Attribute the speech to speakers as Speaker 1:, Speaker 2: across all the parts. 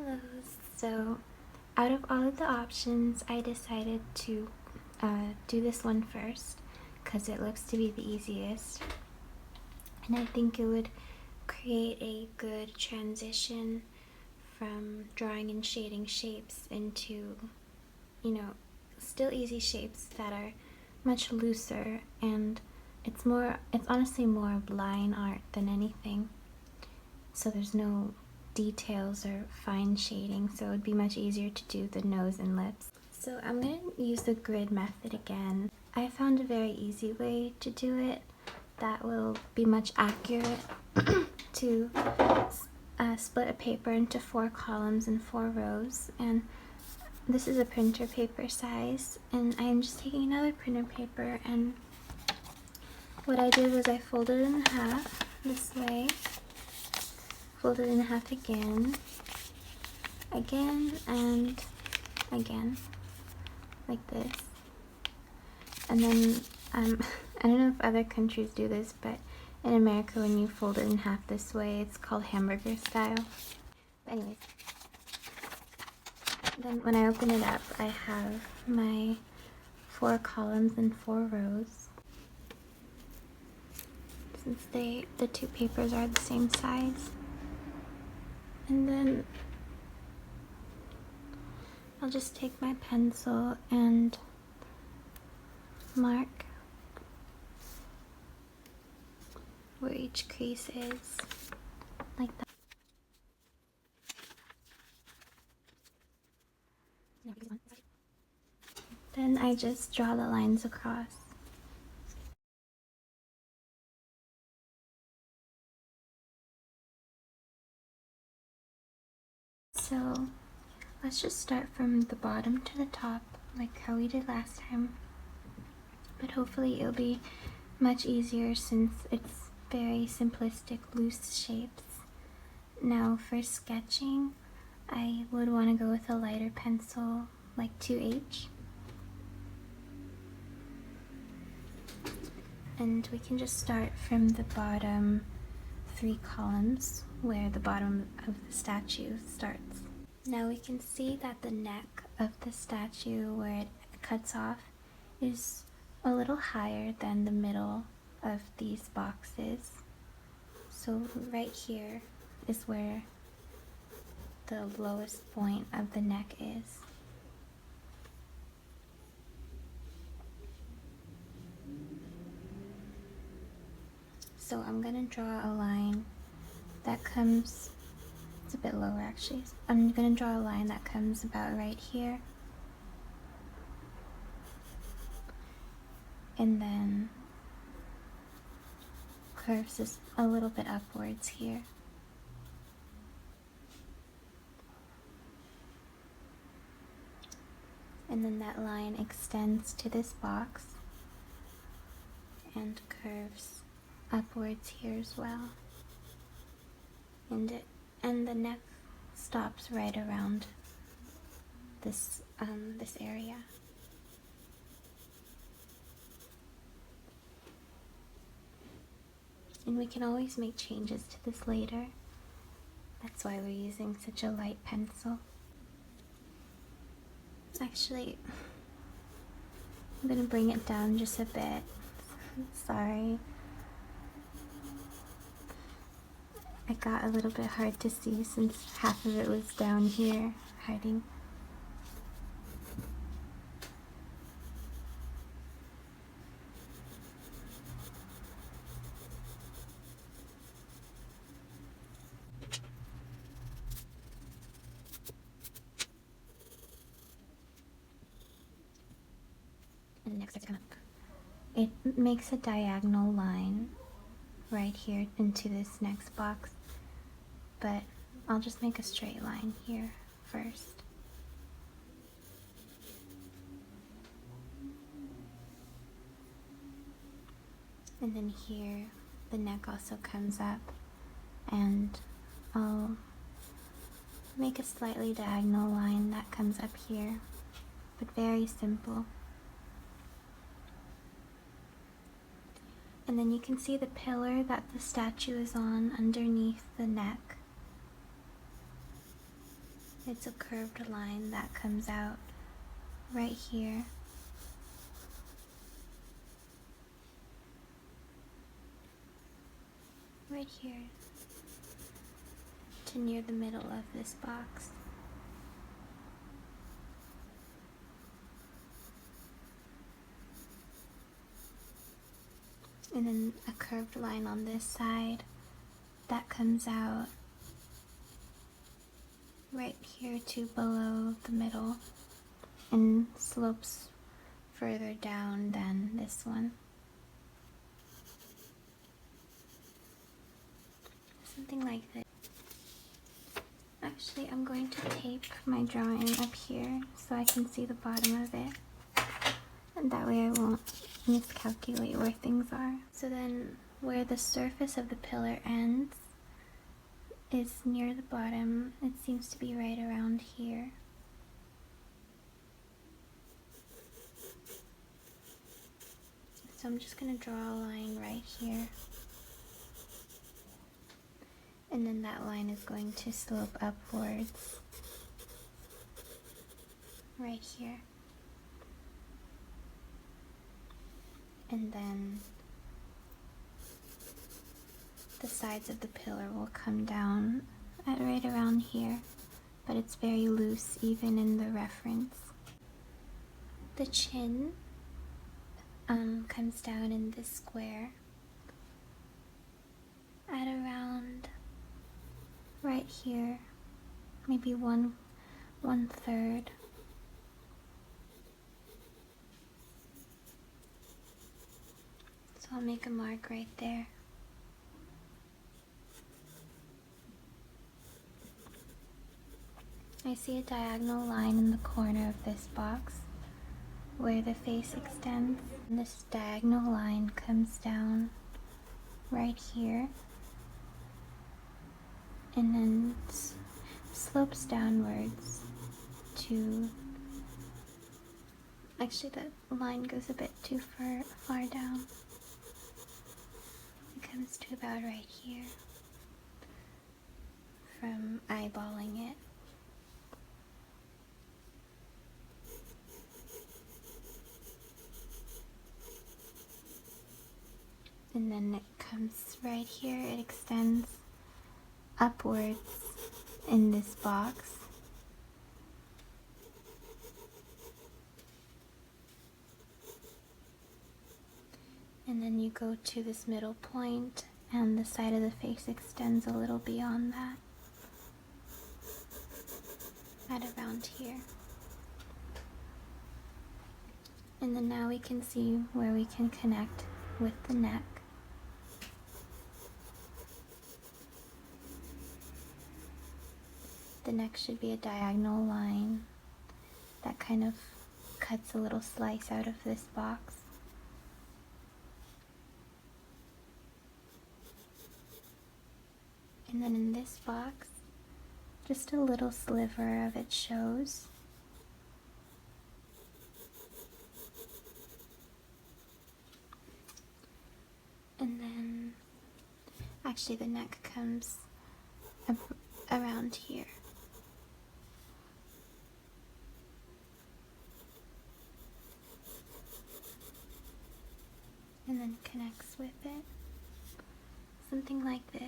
Speaker 1: Hello. So, out of all of the options, I decided to do this one first because it looks to be the easiest, and I think it would create a good transition from drawing and shading shapes into, still easy shapes that are much looser, and it's honestly more of line art than anything. So there's no details or fine shading, so it would be much easier to do the nose and lips. So I'm going to use the grid method again. I found a very easy way to do it that will be much accurate to split a paper into 4 columns and 4 rows. And this is a printer paper size, and I'm just taking another printer paper, and what I did was I folded it in half this way, folded it in half again, and again, like this. And then, I don't know if other countries do this, but in America when you fold it in half this way, it's called hamburger style. But anyways, then when I open it up, I have my 4 columns and 4 rows. Since the 2 papers are the same size. And then I'll just take my pencil and mark where each crease is, like that. Then I just draw the lines across. So let's just start from the bottom to the top, like how we did last time. But hopefully it'll be much easier since it's very simplistic, loose shapes. Now for sketching, I would want to go with a lighter pencil, like 2H. And we can just start from the bottom 3 columns where the bottom of the statue starts. Now we can see that the neck of the statue where it cuts off is a little higher than the middle of these boxes. So right here is where the lowest point of the neck is. So I'm gonna draw a line that comes, it's a bit lower actually. I'm gonna draw a line that comes about right here. And then curves just a little bit upwards here. And then that line extends to this box and curves upwards here as well. And the neck stops right around this this area. And we can always make changes to this later. That's why we're using such a light pencil. Actually, I'm gonna bring it down just a bit. Sorry. It got a little bit hard to see since half of it was down here, hiding. And the next starts to come up. It makes a diagonal line right here into this next box, but I'll just make a straight line here first. And then here the neck also comes up, and I'll make a slightly diagonal line that comes up here, but very simple. And then you can see the pillar that the statue is on underneath the neck. It's a curved line that comes out right here. Right here to near the middle of this box. And then a curved line on this side that comes out right here to below the middle and slopes further down than this one. Something like this. Actually, I'm going to tape my drawing up here so I can see the bottom of it. And that way I won't miscalculate where things are. So then where the surface of the pillar ends is near the bottom. It seems to be right around here. So I'm just going to draw a line right here. And then that line is going to slope upwards right here. And then the sides of the pillar will come down at right around here, but it's very loose even in the reference. The chin comes down in this square at around right here, maybe one third. So I'll make a mark right there. I see a diagonal line in the corner of this box where the face extends. And this diagonal line comes down right here and then slopes downwards to, actually that line goes a bit too far down. It comes to about right here from eyeballing it. And then it comes right here, it extends upwards in this box. And then you go to this middle point and the side of the face extends a little beyond that, at around here. And then now we can see where we can connect with the neck. The neck should be a diagonal line that kind of cuts a little slice out of this box. And then in this box, just a little sliver of it shows. And then, actually the neck comes around here. And then connects with it. Something like this.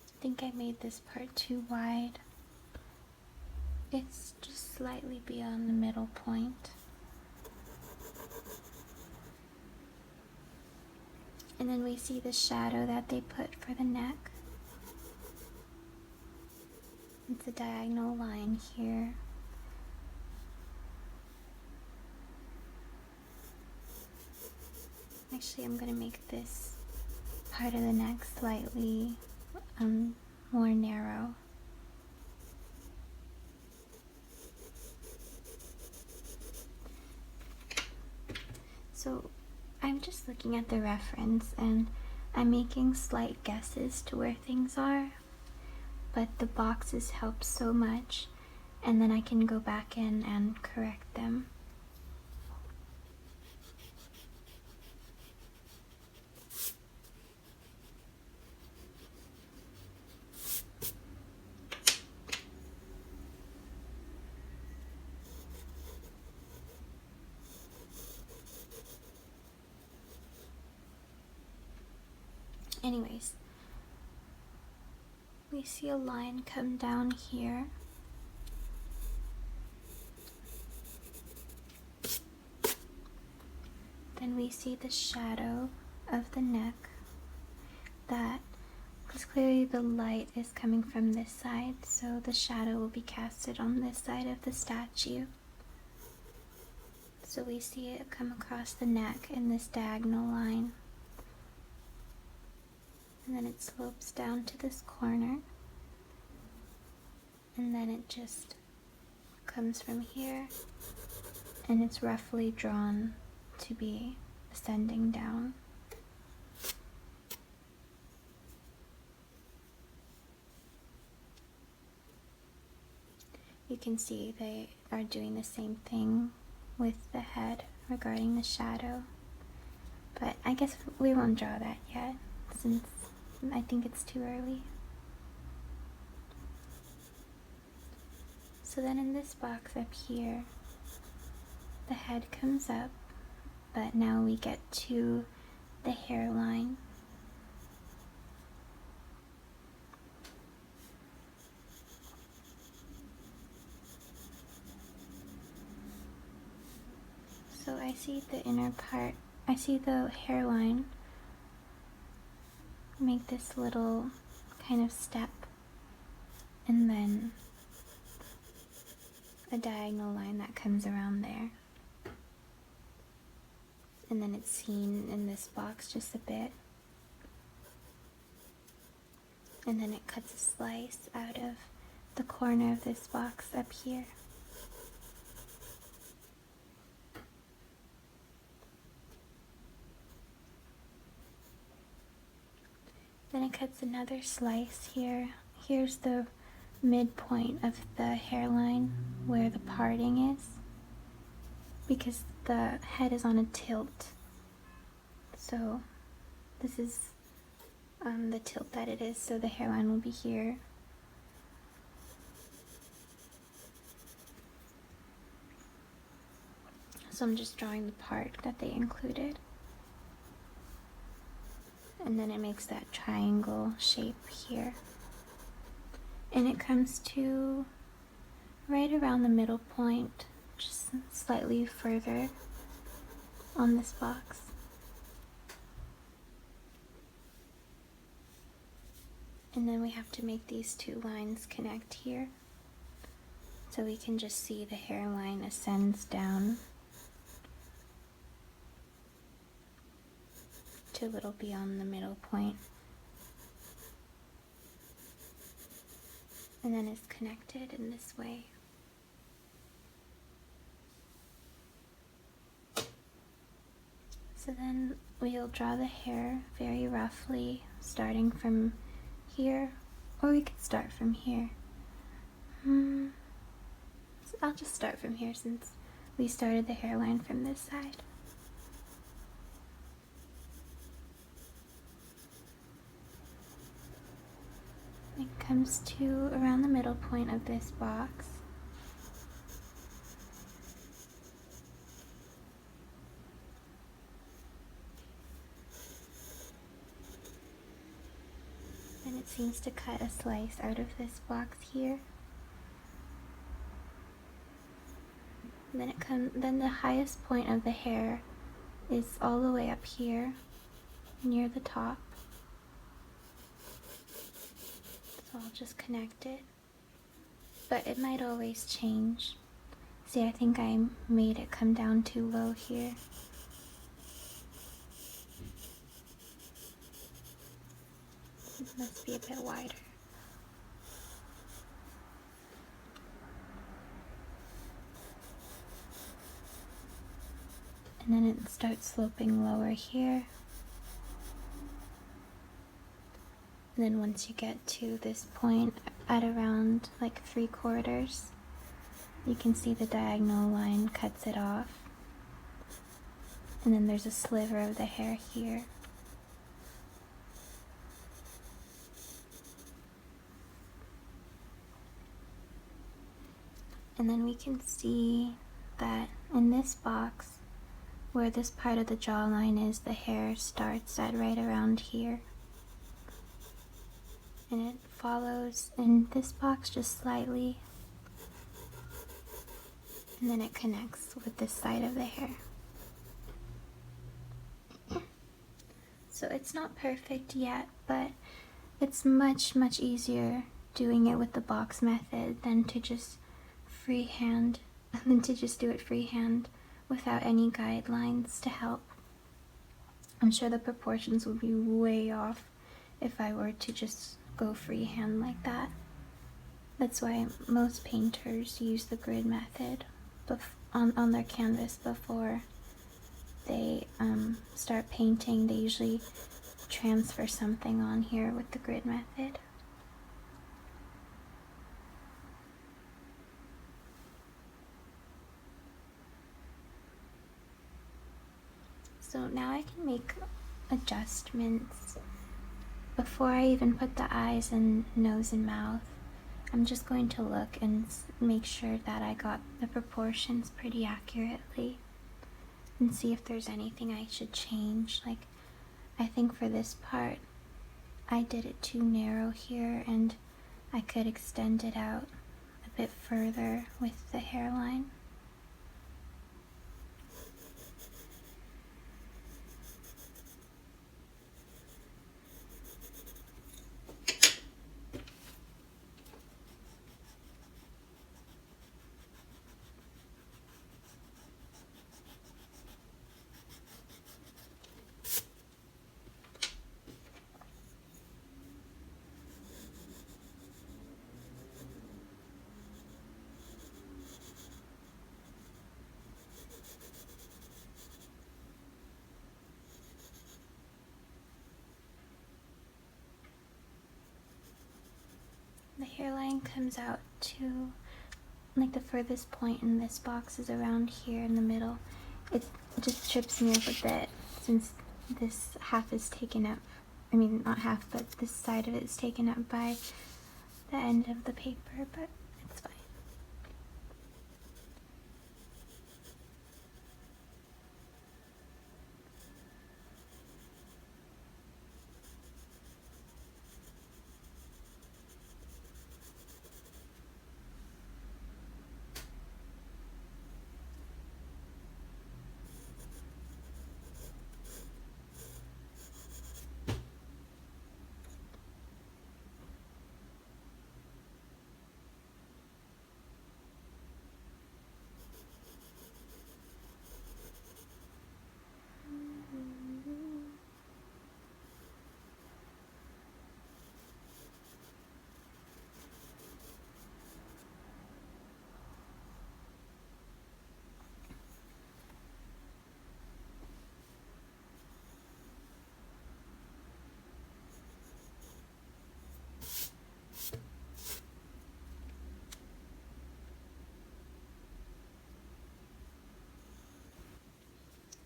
Speaker 1: I think I made this part too wide. It's just slightly beyond the middle point. And then we see the shadow that they put for the neck. It's a diagonal line here. Actually, I'm going to make this part of the neck slightly more narrow. So I'm just looking at the reference and I'm making slight guesses to where things are, but the boxes help so much, and then I can go back in and correct them. anyways, we see a line come down here. Then we see the shadow of the neck, that, because clearly the light is coming from this side, so the shadow will be casted on this side of the statue. So we see it come across the neck in this diagonal line. And then it slopes down to this corner. And then it just comes from here, and it's roughly drawn to be ascending down. You can see they are doing the same thing with the head regarding the shadow, but I guess we won't draw that yet since I think it's too early. So then in this box up here, the head comes up, but now we get to the hairline. So I see the inner part, I see the hairline make this little kind of step, and then a diagonal line that comes around there. And then it's seen in this box just a bit. And then it cuts a slice out of the corner of this box up here. Then it cuts another slice here. Here's the midpoint of the hairline where the parting is, because the head is on a tilt. So this is the tilt that it is, so the hairline will be here. So I'm just drawing the part that they included. And then it makes that triangle shape here. And it comes to right around the middle point, just slightly further on this box. And then we have to make these two lines connect here. So we can just see the hairline ascends down to a little beyond the middle point. And then it's connected in this way. So then we'll draw the hair very roughly, starting from here, or we could start from here. So I'll just start from here since we started the hairline from this side. It comes to around the middle point of this box. And it seems to cut a slice out of this box here. And then the highest point of the hair is all the way up here near the top. So I'll just connect it, but it might always change. See, I think I made it come down too low here. It must be a bit wider. And then it starts sloping lower here. And then once you get to this point at around like 3/4, you can see the diagonal line cuts it off. And then there's a sliver of the hair here. And then we can see that in this box, where this part of the jawline is, the hair starts at right around here. and it follows in this box just slightly, and then it connects with this side of the hair. So it's not perfect yet, but it's much easier doing it with the box method than to just freehand, do it freehand without any guidelines to help. I'm sure the proportions would be way off if I were to just go freehand like that. That's why most painters use the grid method on their canvas before they start painting. They usually transfer something on here with the grid method. So now I can make adjustments. Before I even put the eyes and nose and mouth, I'm just going to look and make sure that I got the proportions pretty accurately and see if there's anything I should change. Like, I think for this part I did it too narrow here, and I could extend it out a bit further with the hairline. The hairline comes out to, like, the furthest point in this box is around here in the middle. It just trips me up a bit since this half is taken up. I mean, not half, but this side of it is taken up by the end of the paper, but it's fine.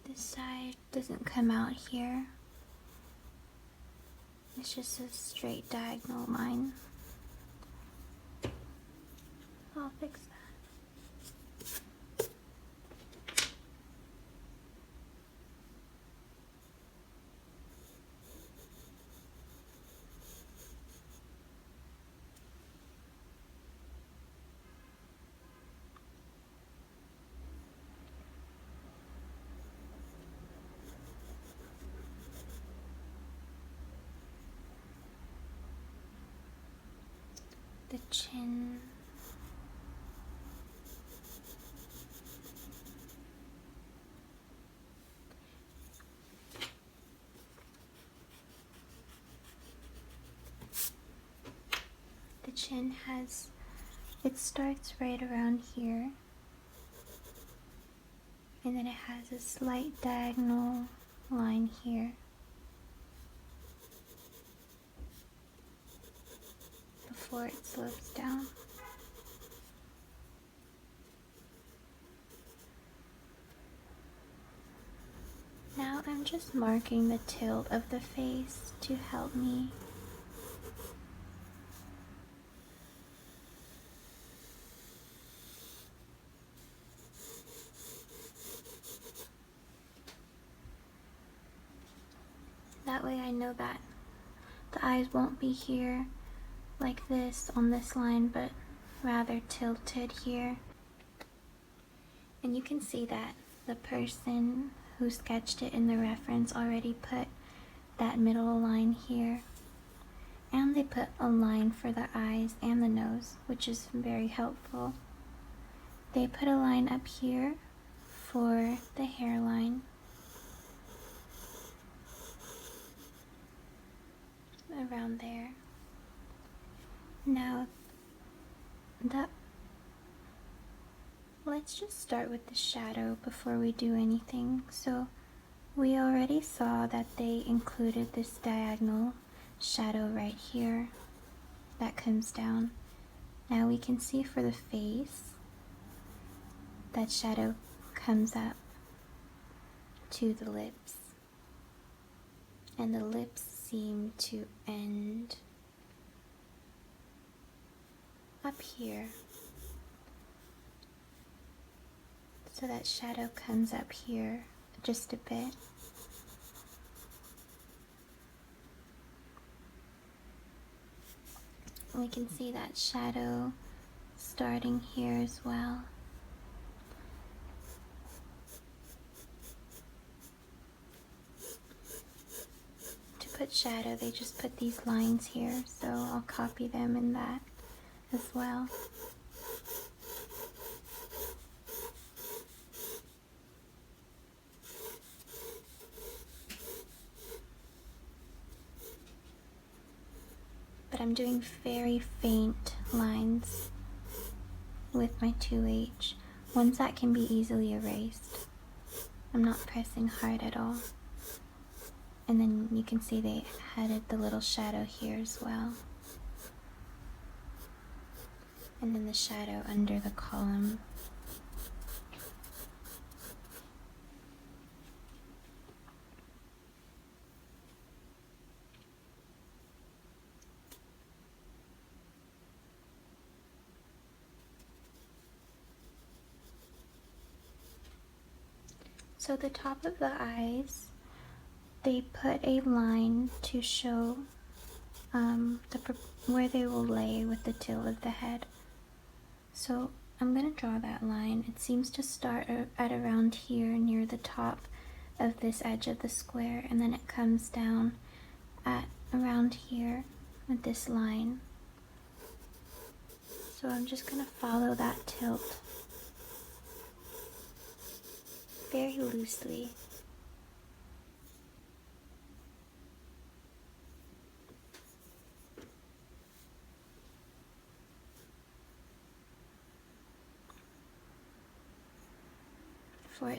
Speaker 1: This side doesn't come out here. It's just a straight diagonal line. I'll fix that. The chin. The chin has, it starts right around here, and then it has a slight diagonal line here before it slopes down. Now I'm just marking the tilt of the face to help me. That way I know that the eyes won't be here like this on this line, but rather tilted here. And you can see that the person who sketched it in the reference already put that middle line here. And they put a line for the eyes and the nose, which is very helpful. They put a line up here for the hairline. Around there. Now, let's just start with the shadow before we do anything. So, we already saw that they included this diagonal shadow right here that comes down. Now we can see for the face, that shadow comes up to the lips, and the lips seem to end up here. So that shadow comes up here just a bit. We can see that shadow starting here as well. To put shadow, they just put these lines here, so I'll copy them in that as well. But I'm doing very faint lines with my 2H, ones that can be easily erased. I'm not pressing hard at all. And then you can see they added the little shadow here as well. And then the shadow under the column. So the top of the eyes, they put a line to show where they will lay with the tilt of the head. So I'm going to draw that line. It seems to start at around here near the top of this edge of the square, and then it comes down at around here with this line. So I'm just going to follow that tilt very loosely.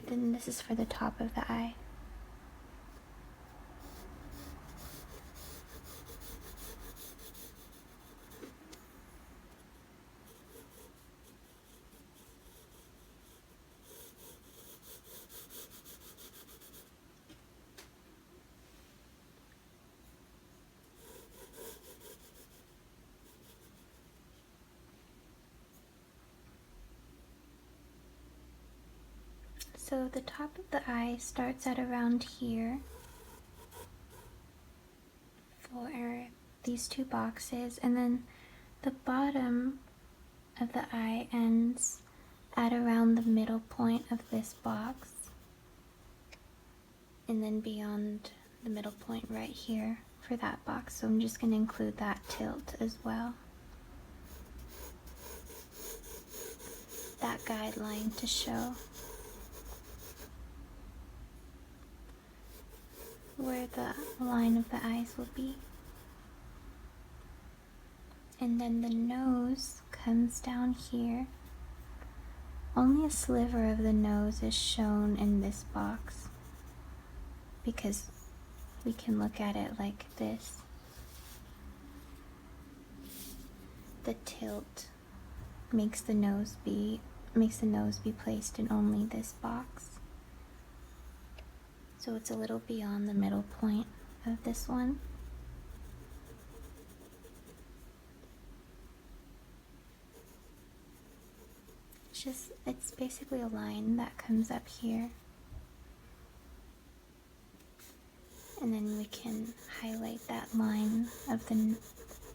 Speaker 1: Then this is for the top of the eye. So the top of the eye starts at around here for these two boxes, and then the bottom of the eye ends at around the middle point of this box, and then beyond the middle point right here for that box. So I'm just going to include that tilt as well. That guideline to show where the line of the eyes will be. And then the nose comes down here. Only a sliver of the nose is shown in this box because we can look at it like this. The tilt makes the nose be placed in only this box. So it's a little beyond the middle point of this one. It's basically a line that comes up here. And then we can highlight that line of the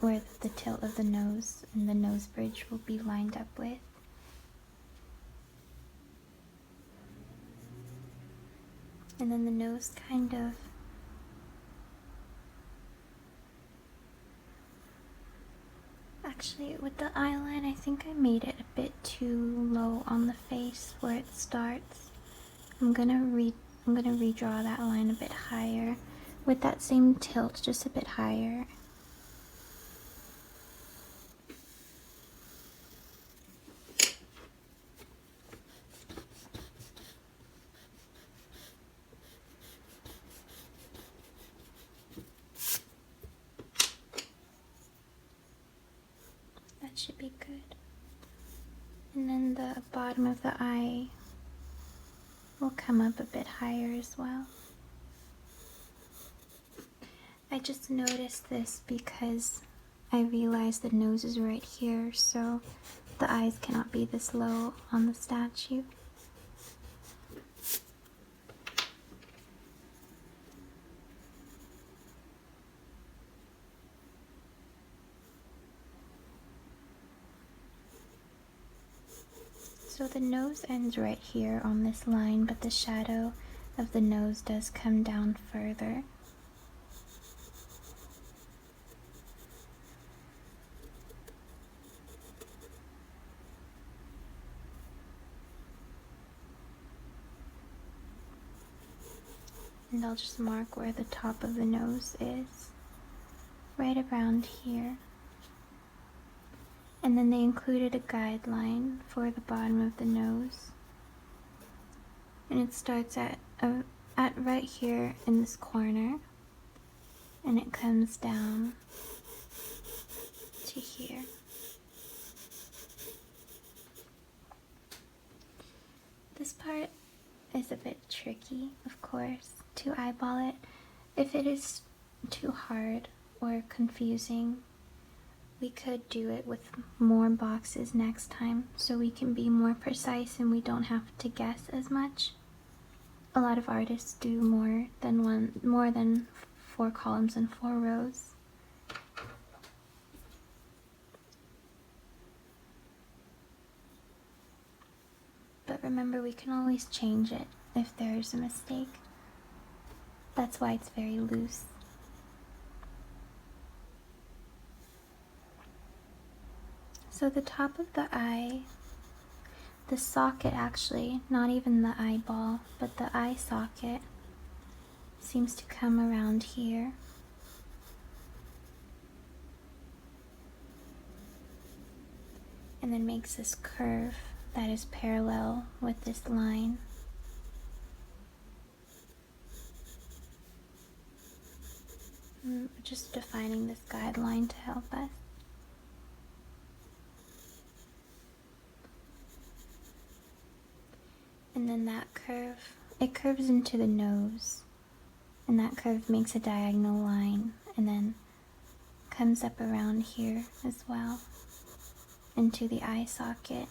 Speaker 1: where the tilt of the nose and the nose bridge will be lined up with. And then the nose kind of actually, with the eyeline, I think I made it a bit too low on the face where it starts. I'm gonna redraw that line a bit higher with that same tilt, just a bit higher. That should be good. And then the bottom of the eye will come up a bit higher as well. I just noticed this because I realized the nose is right here, so the eyes cannot be this low on the statue. So the nose ends right here on this line, but the shadow of the nose does come down further. And I'll just mark where the top of the nose is, right around here. And then they included a guideline for the bottom of the nose. And it starts at right here in this corner, and it comes down to here. This part is a bit tricky, of course, to eyeball it. If it is too hard or confusing, we could do it with more boxes next time so we can be more precise and we don't have to guess as much. A lot of artists do more than 4 columns and 4 rows. But remember, we can always change it if there's a mistake. That's why it's very loose. So the top of the eye, the socket actually, not even the eyeball, but the eye socket seems to come around here. And then makes this curve that is parallel with this line. Just defining this guideline to help us. And then that curve, it curves into the nose, and that curve makes a diagonal line and then comes up around here as well into the eye socket.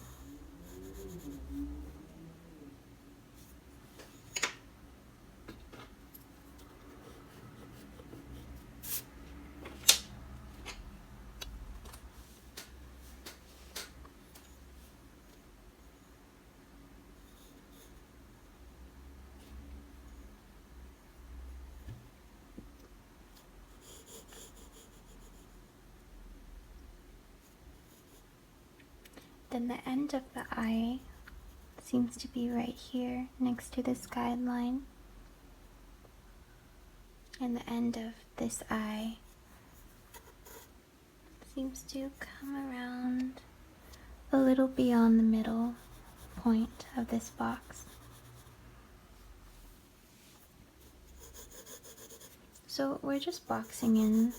Speaker 1: Then the end of the eye seems to be right here next to this guideline. And the end of this eye seems to come around a little beyond the middle point of this box. So we're just boxing in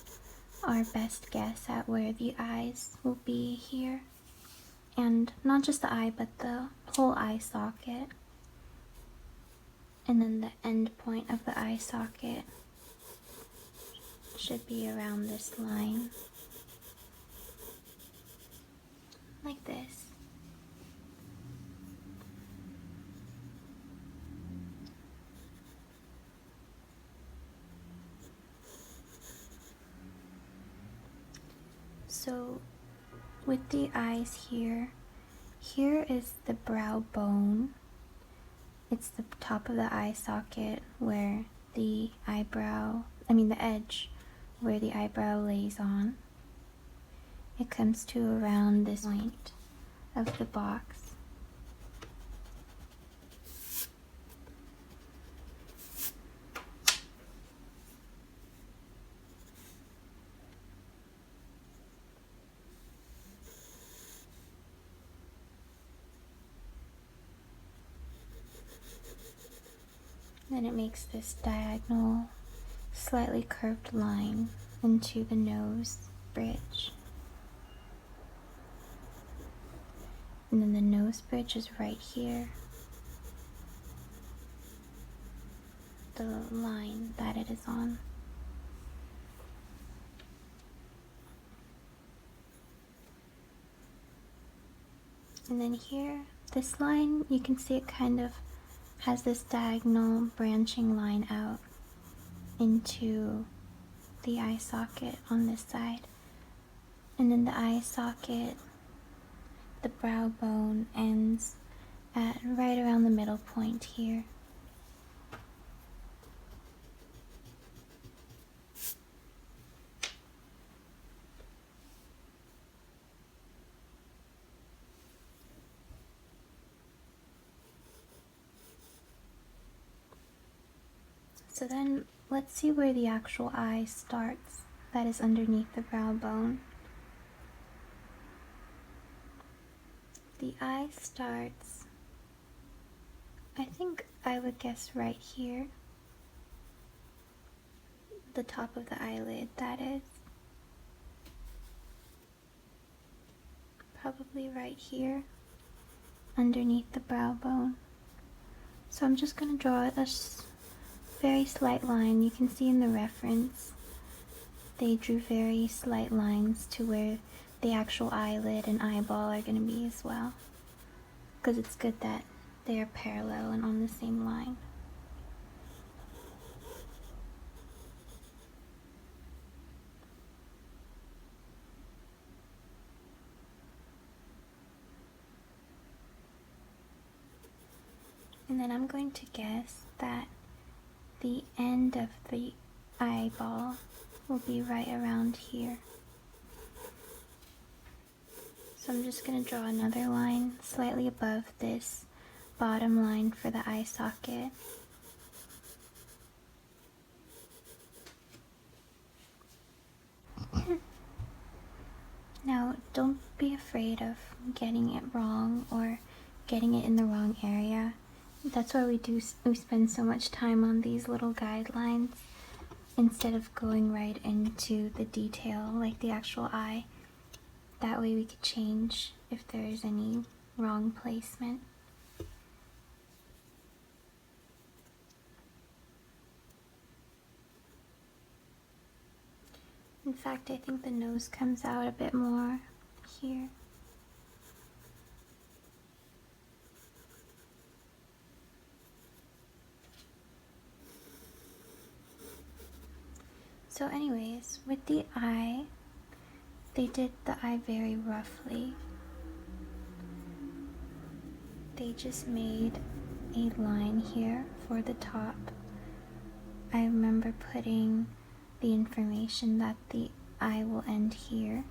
Speaker 1: our best guess at where the eyes will be here. And not just the eye, but the whole eye socket. And then the end point of the eye socket should be around this line. Like this. So with the eyes here, here is the brow bone. It's the top of the eye socket where the the edge where the eyebrow lays on. It comes to around this point of the box. Then it makes this diagonal, slightly curved line into the nose bridge. And then the nose bridge is right here. The line that it is on. And then here, this line, you can see it kind of has this diagonal branching line out into the eye socket on this side. And then the eye socket, the brow bone ends at right around the middle point here. So then let's see where the actual eye starts. That is underneath the brow bone. The eye starts, I think I would guess right here. The top of the eyelid, that is. Probably right here, underneath the brow bone. So I'm just going to draw a very slight line. You can see in the reference, they drew very slight lines to where the actual eyelid and eyeball are going to be as well. Because it's good that they are parallel and on the same line. And then I'm going to guess that the end of the eyeball will be right around here. So I'm just going to draw another line slightly above this bottom line for the eye socket. Now, don't be afraid of getting it wrong or getting it in the wrong area. That's why we spend so much time on these little guidelines instead of going right into the detail like the actual eye. That way we could change if there's any wrong placement. In fact, I think the nose comes out a bit more here. So anyways, with the eye, they did the eye very roughly. They just made a line here for the top. I remember putting the information that the eye will end here.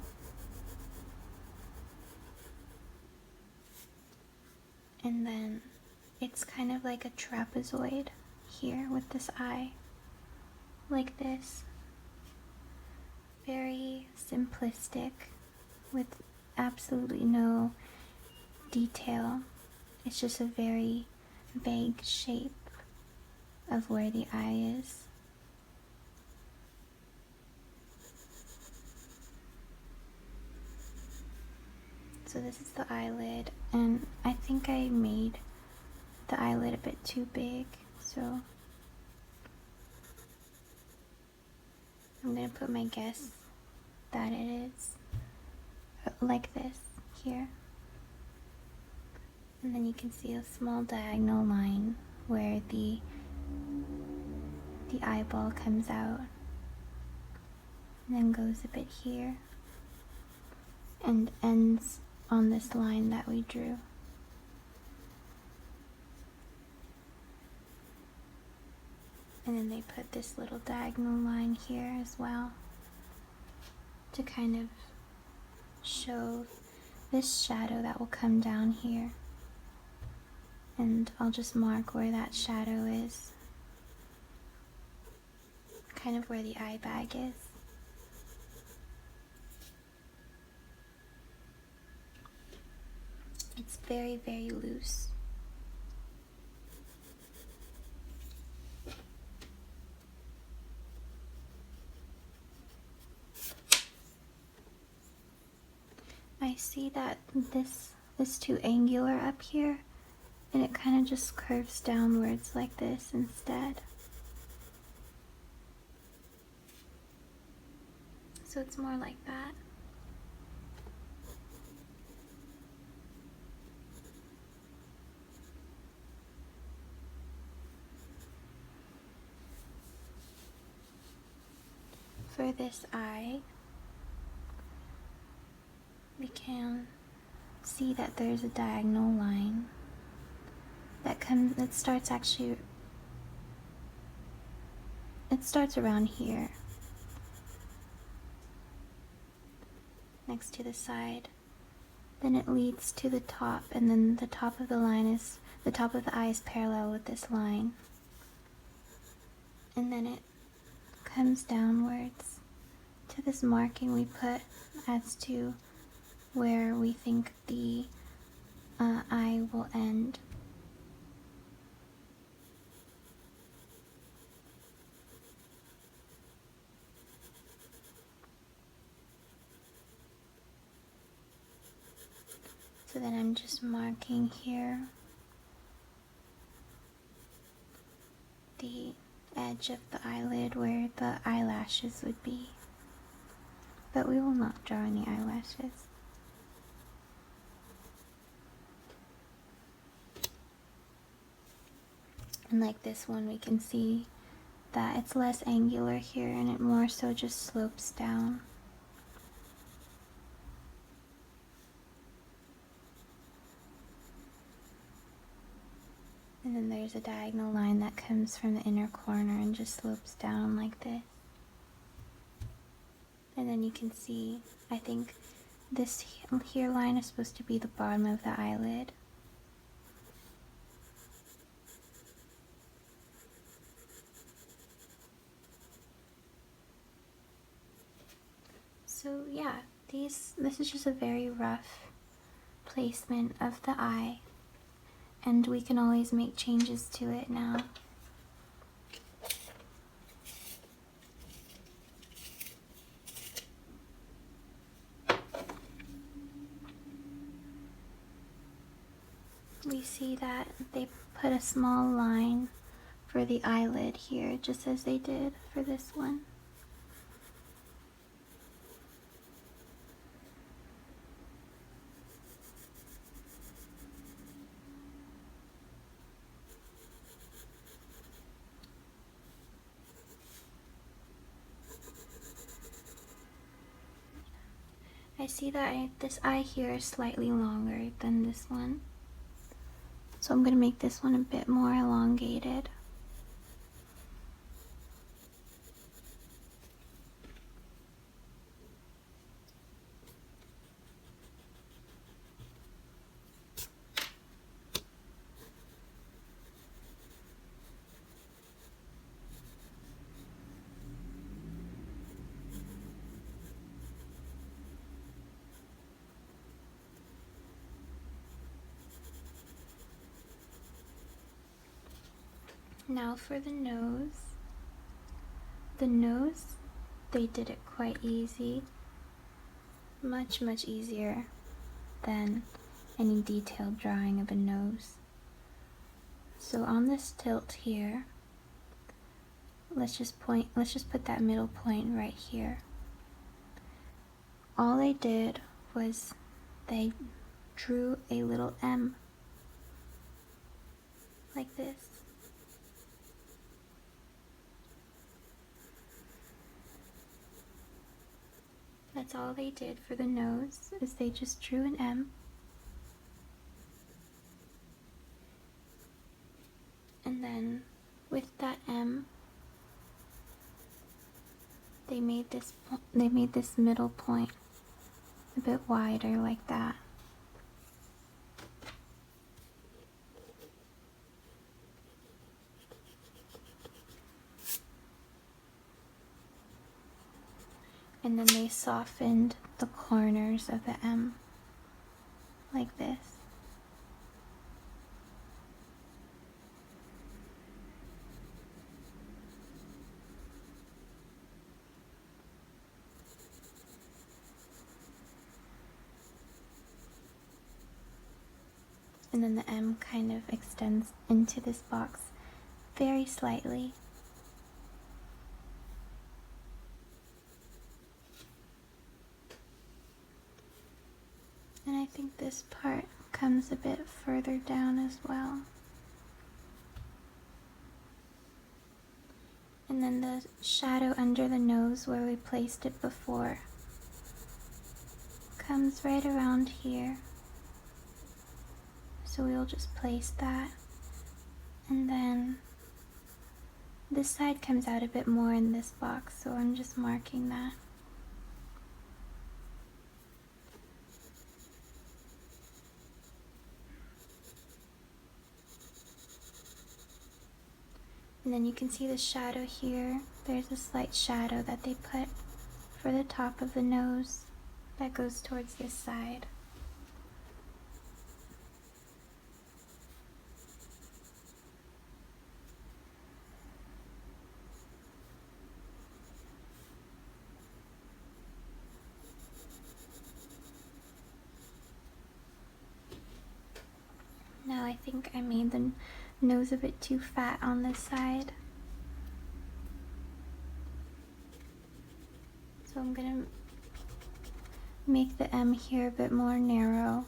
Speaker 1: And then it's kind of like a trapezoid here with this eye, like this. Very simplistic with absolutely no detail. It's just a very vague shape of where the eye is. So this is the eyelid, and I think I made the eyelid a bit too big, so I'm gonna put my guess that it is like this here. And then you can see a small diagonal line where the eyeball comes out and then goes a bit here. and ends on this line that we drew. And then they put this little diagonal line here as well to kind of show this shadow that will come down here. And I'll just mark where that shadow is, kind of where the eye bag is. It's very, very loose. I see that this is too angular up here, and it kind of just curves downwards like this instead. So it's more like that. For this eye, we can see that there's a diagonal line that starts around here, next to the side. Then it leads to the top, and then the top of the eye is parallel with this line. And then it comes downwards to this marking we put as to where we think the eye will end. So then I'm just marking here the edge of the eyelid where the eyelashes would be. But we will not draw any eyelashes. And like this one, we can see that it's less angular here and it more so just slopes down. And then there's a diagonal line that comes from the inner corner and just slopes down like this. And then you can see, I think this here line is supposed to be the bottom of the eyelid. So yeah, this is just a very rough placement of the eye, and we can always make changes to it now. We see that they put a small line for the eyelid here, just as they did for this one. I see that this eye here is slightly longer than this one, so I'm going to make this one a bit more elongated. Now for the nose. The nose, they did it quite easy. Much easier than any detailed drawing of a nose. So on this tilt here, let's just put that middle point right here. All they did was they drew a little M like this. that's all they did for the nose, is they just drew an M. And then with that M, they made this middle point a bit wider like that. And then they softened the corners of the M like this. And then the M kind of extends into this box very slightly. And I think this part comes a bit further down as well. And then the shadow under the nose where we placed it before comes right around here. So we'll just place that. And then this side comes out a bit more in this box, so I'm just marking that. And then you can see the shadow here. There's a slight shadow that they put for the top of the nose that goes towards this side. Now I think I made the nose a bit too fat on this side. So I'm gonna make the M here a bit more narrow,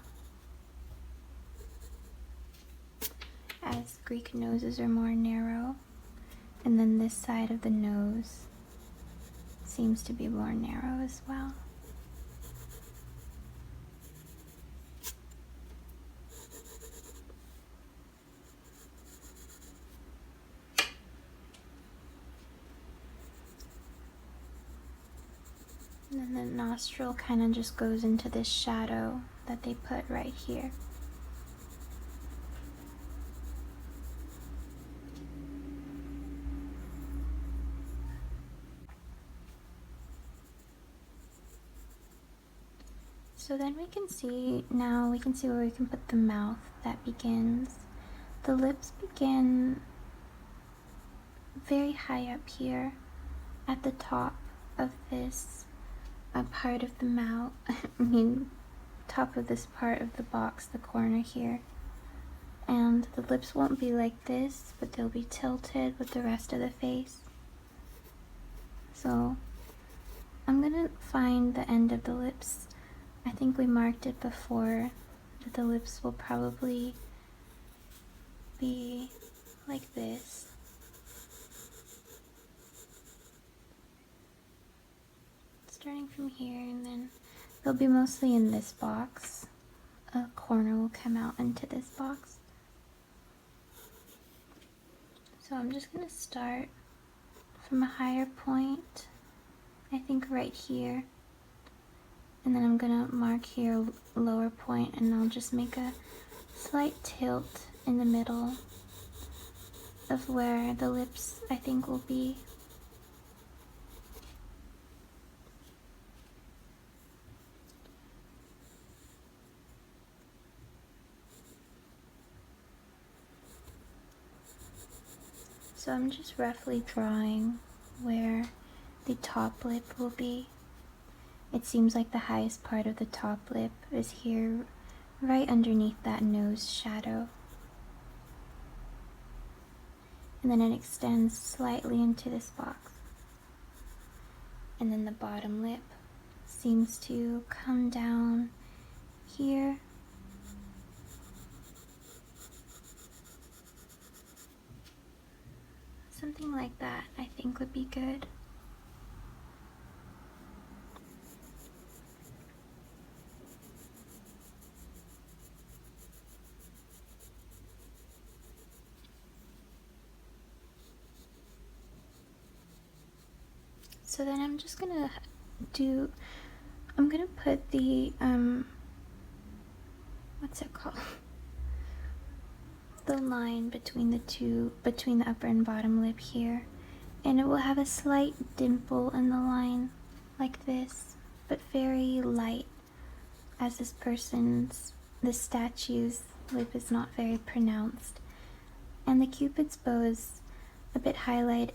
Speaker 1: as Greek noses are more narrow. And then this side of the nose seems to be more narrow as well. And then the nostril kind of just goes into this shadow that they put right here. So then we can see where we can put the mouth that begins. The lips begin very high up here at the top of this part of the mouth. Top of this part of the box, the corner here. And the lips won't be like this, but they'll be tilted with the rest of the face. So I'm gonna find the end of the lips. I think we marked it before that the lips will probably be like this. Starting from here, and then they'll be mostly in this box. A corner will come out into this box. So I'm just going to start from a higher point, I think right here. And then I'm going to mark here a lower point, and I'll just make a slight tilt in the middle of where the lips I think will be. So I'm just roughly drawing where the top lip will be. It seems like the highest part of the top lip is here, right underneath that nose shadow. And then it extends slightly into this box. And then the bottom lip seems to come down here. Something like that I think would be good. So then I'm just gonna put the, what's it called? The line between the upper and bottom lip here. And it will have a slight dimple in the line, like this, but very light, as this statue's lip is not very pronounced. And the Cupid's bow is a bit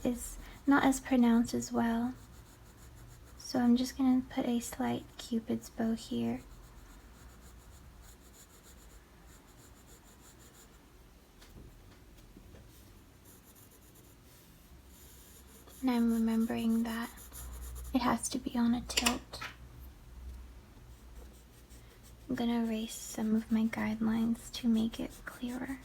Speaker 1: is not as pronounced as well. So I'm just going to put a slight Cupid's bow here. And I'm remembering that it has to be on a tilt. I'm going to erase some of my guidelines to make it clearer.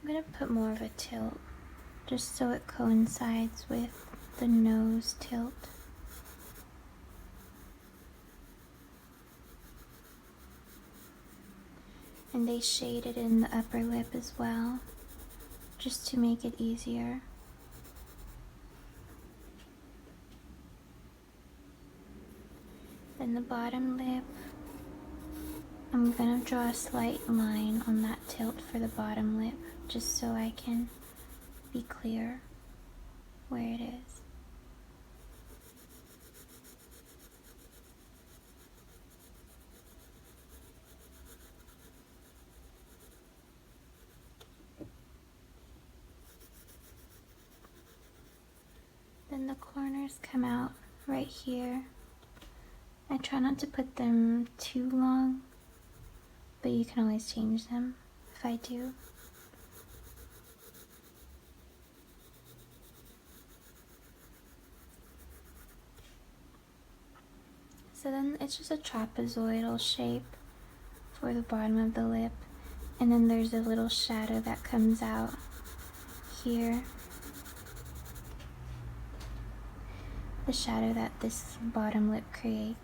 Speaker 1: I'm going to put more of a tilt, just so it coincides with the nose tilt. And they shaded in the upper lip as well, just to make it easier. Then the bottom lip, I'm gonna draw a slight line on that tilt for the bottom lip, just so I can be clear where it is. Then the corners come out right here. I try not to put them too long, but you can always change them if I do. So then it's just a trapezoidal shape for the bottom of the lip, and then there's a little shadow that comes out here. The shadow that this bottom lip creates.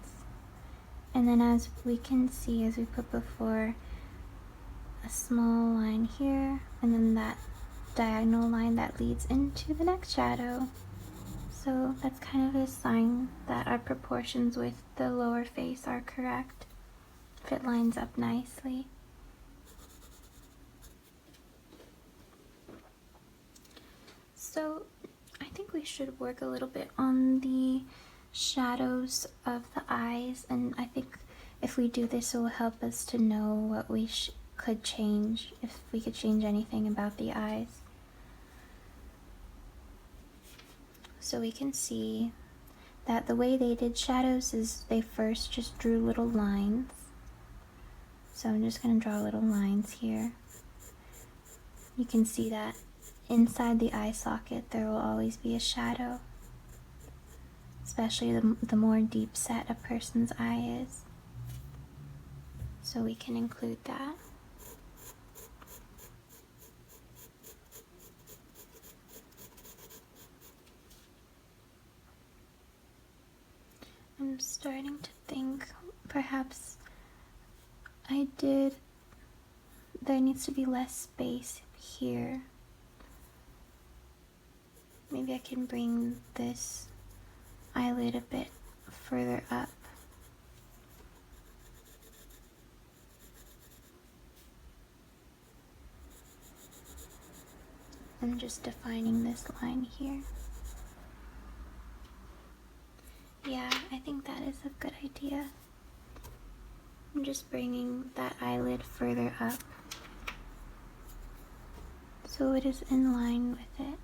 Speaker 1: And then as we can see, as we put before, a small line here, and then that diagonal line that leads into the next shadow. So that's kind of a sign that our proportions with the lower face are correct, if it lines up nicely. So I think we should work a little bit on the shadows of the eyes, and I think if we do this, it will help us to know what we could change, if we could change anything about the eyes. So we can see that the way they did shadows is they first just drew little lines. So I'm just going to draw little lines here. You can see that inside the eye socket there will always be a shadow, especially the more deep set a person's eye is. So we can include that. I'm starting to think perhaps there needs to be less space here. Maybe I can bring this eyelid a bit further up. I'm just defining this line here. Yeah, I think that is a good idea. I'm just bringing that eyelid further up so it is in line with it.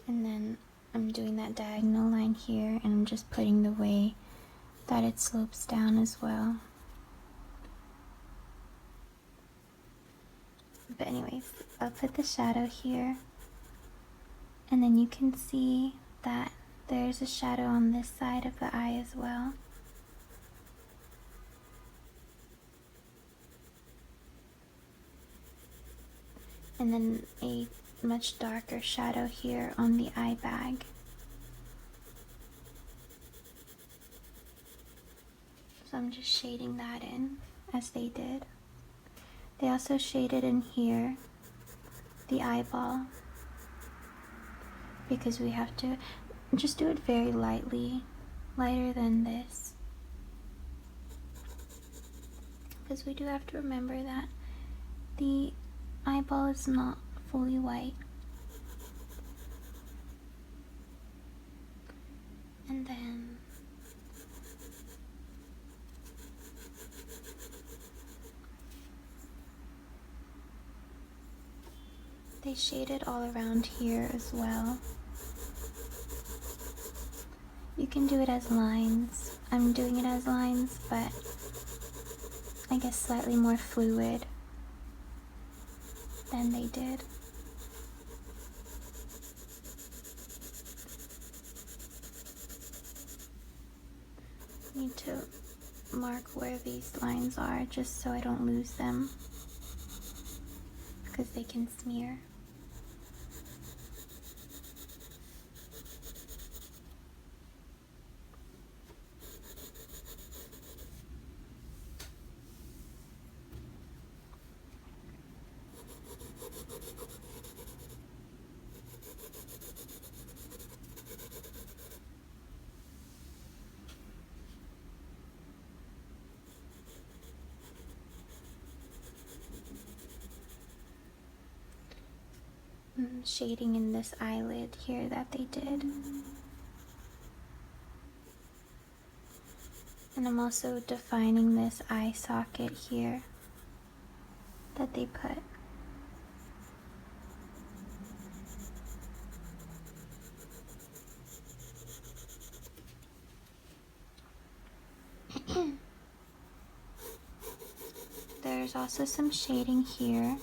Speaker 1: And then I'm doing that diagonal line here, and I'm just putting the way that it slopes down as well. But anyways, I'll put the shadow here, and then you can see that there's a shadow on this side of the eye as well. And then a much darker shadow here on the eye bag. So I'm just shading that in as they did. They also shaded in here the eyeball, because we have to just do it very lightly, lighter than this, because we do have to remember that the eyeball is not fully white. And then they shaded all around here as well. You can do it as lines. I'm doing it as lines, but I guess slightly more fluid than they did. Need to mark where these lines are just so I don't lose them, because they can smear. Shading in this eyelid here that they did. And I'm also defining this eye socket here that they put. There's also some shading here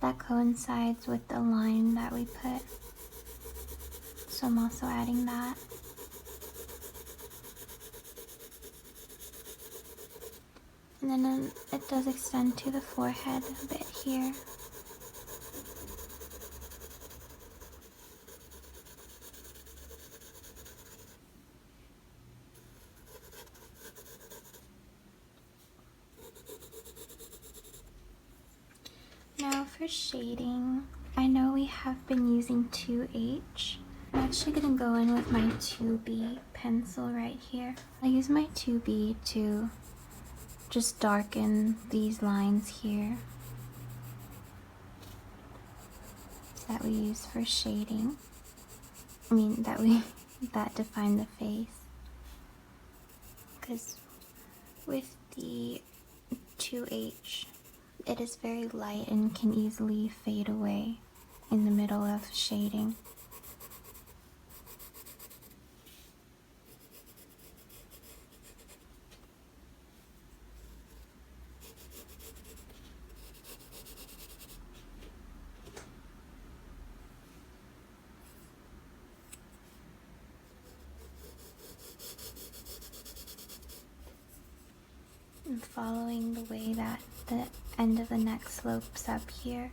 Speaker 1: that coincides with the line that we put, so I'm also adding that. And then it does extend to the forehead a bit here. Now for shading, I know we have been using 2H. I'm actually going to go in with my 2B pencil right here. I use my 2B to just darken these lines here that we use for shading. That define the face. Because with the 2H, it is very light and can easily fade away in the middle of shading. And following the way that the end of the neck slopes up here.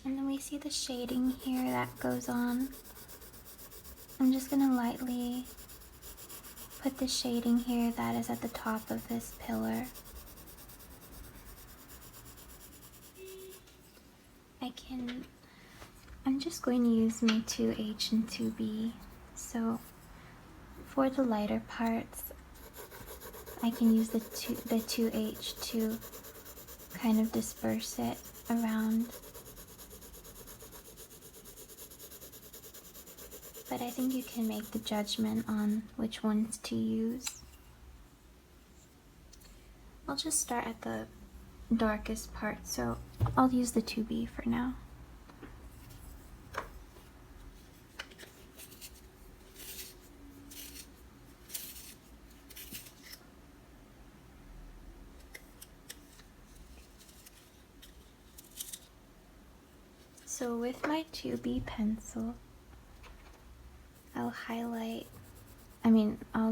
Speaker 1: And then we see the shading here that goes on. I'm just going to lightly put the shading here that is at the top of this pillar. I'm just going to use my 2H and 2B. So for the lighter parts, I can use the 2H to kind of disperse it around. But I think you can make the judgment on which ones to use. I'll just start at the darkest part, so I'll use the 2B for now. So with my 2B pencil, I'll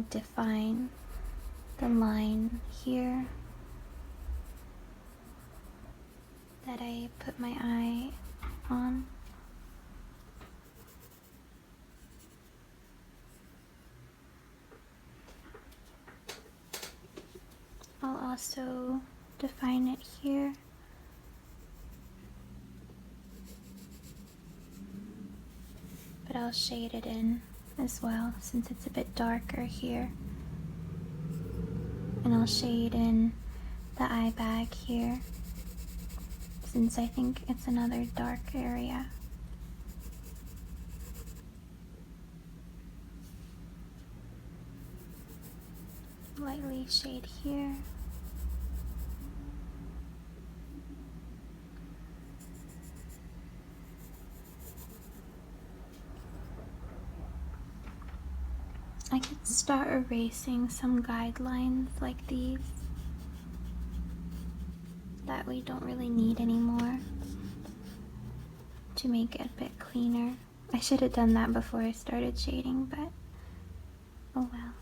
Speaker 1: define the line here that I put my eye on. I'll also define it here. But I'll shade it in as well since it's a bit darker here. And I'll shade in the eye bag here since I think it's another dark area. Lightly shade here. I could start erasing some guidelines like these that we don't really need anymore to make it a bit cleaner. I should have done that before I started shading, but oh well.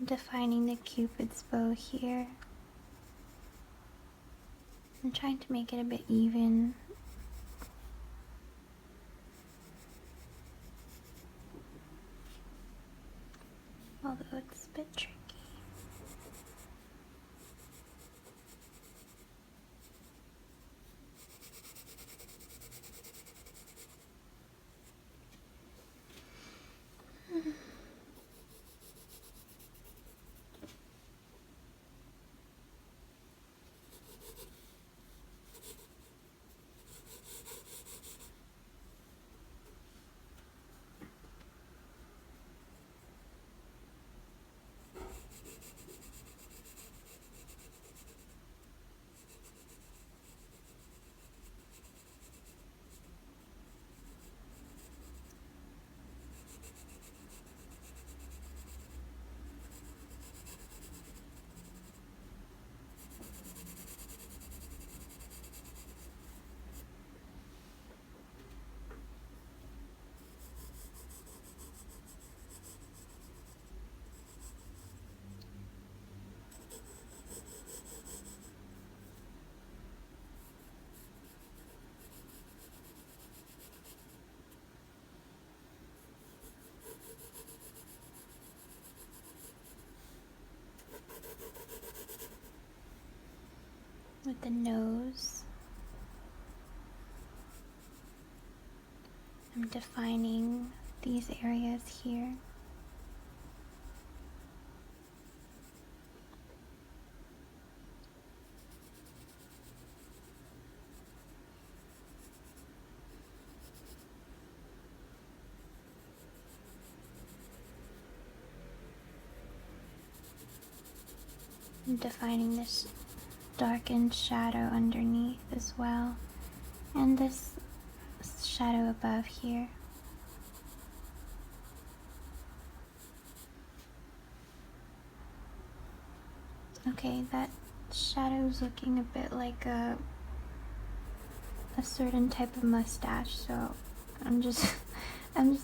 Speaker 1: Defining the Cupid's bow here. I'm trying to make it a bit even. Although it's a bit tricky. With the nose, I'm defining these areas here. I'm defining this darkened shadow underneath as well, and this shadow above here. Okay, that shadow's looking a bit like a certain type of mustache, so I'm just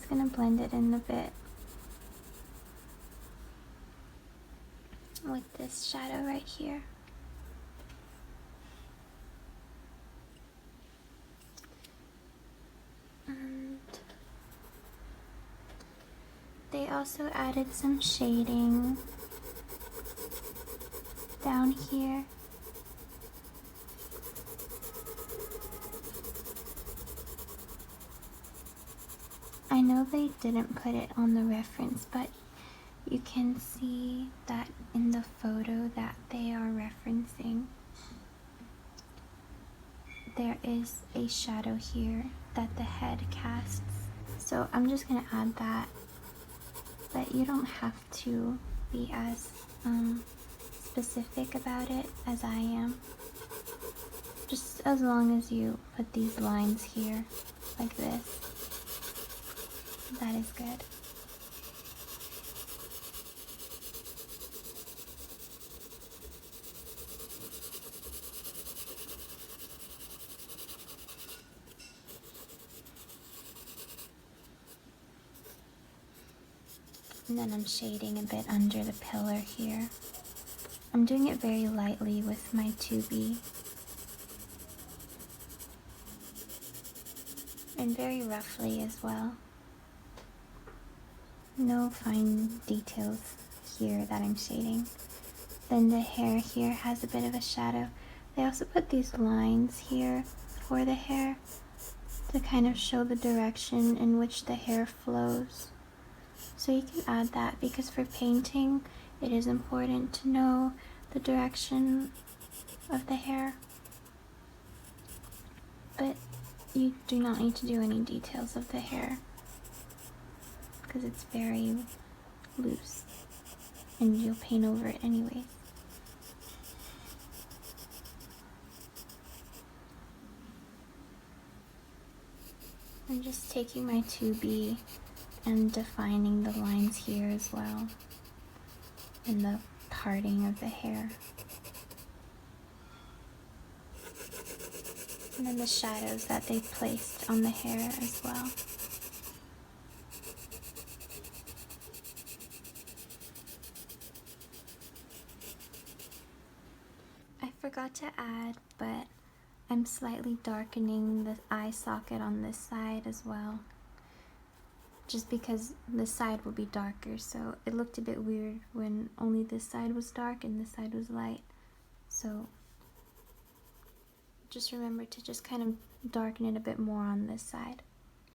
Speaker 1: gonna blend it in a bit with this shadow right here. And they also added some shading down here. I know they didn't put it on the reference, but you can see that in the photo that they are referencing, there is a shadow here that the head casts. So I'm just gonna add that, but you don't have to be as specific about it as I am. Just as long as you put these lines here like this, that is good. And then I'm shading a bit under the pillar here. I'm doing it very lightly with my 2B. And very roughly as well. No fine details here that I'm shading. Then the hair here has a bit of a shadow. They also put these lines here for the hair to kind of show the direction in which the hair flows. So you can add that because for painting, it is important to know the direction of the hair. But you do not need to do any details of the hair because it's very loose and you'll paint over it anyways. I'm just taking my 2B and defining the lines here as well and the parting of the hair. And then the shadows that they placed on the hair as well. I forgot to add, but I'm slightly darkening the eye socket on this side as well. Just because this side will be darker, so it looked a bit weird when only this side was dark and this side was light. So just remember to just kind of darken it a bit more on this side.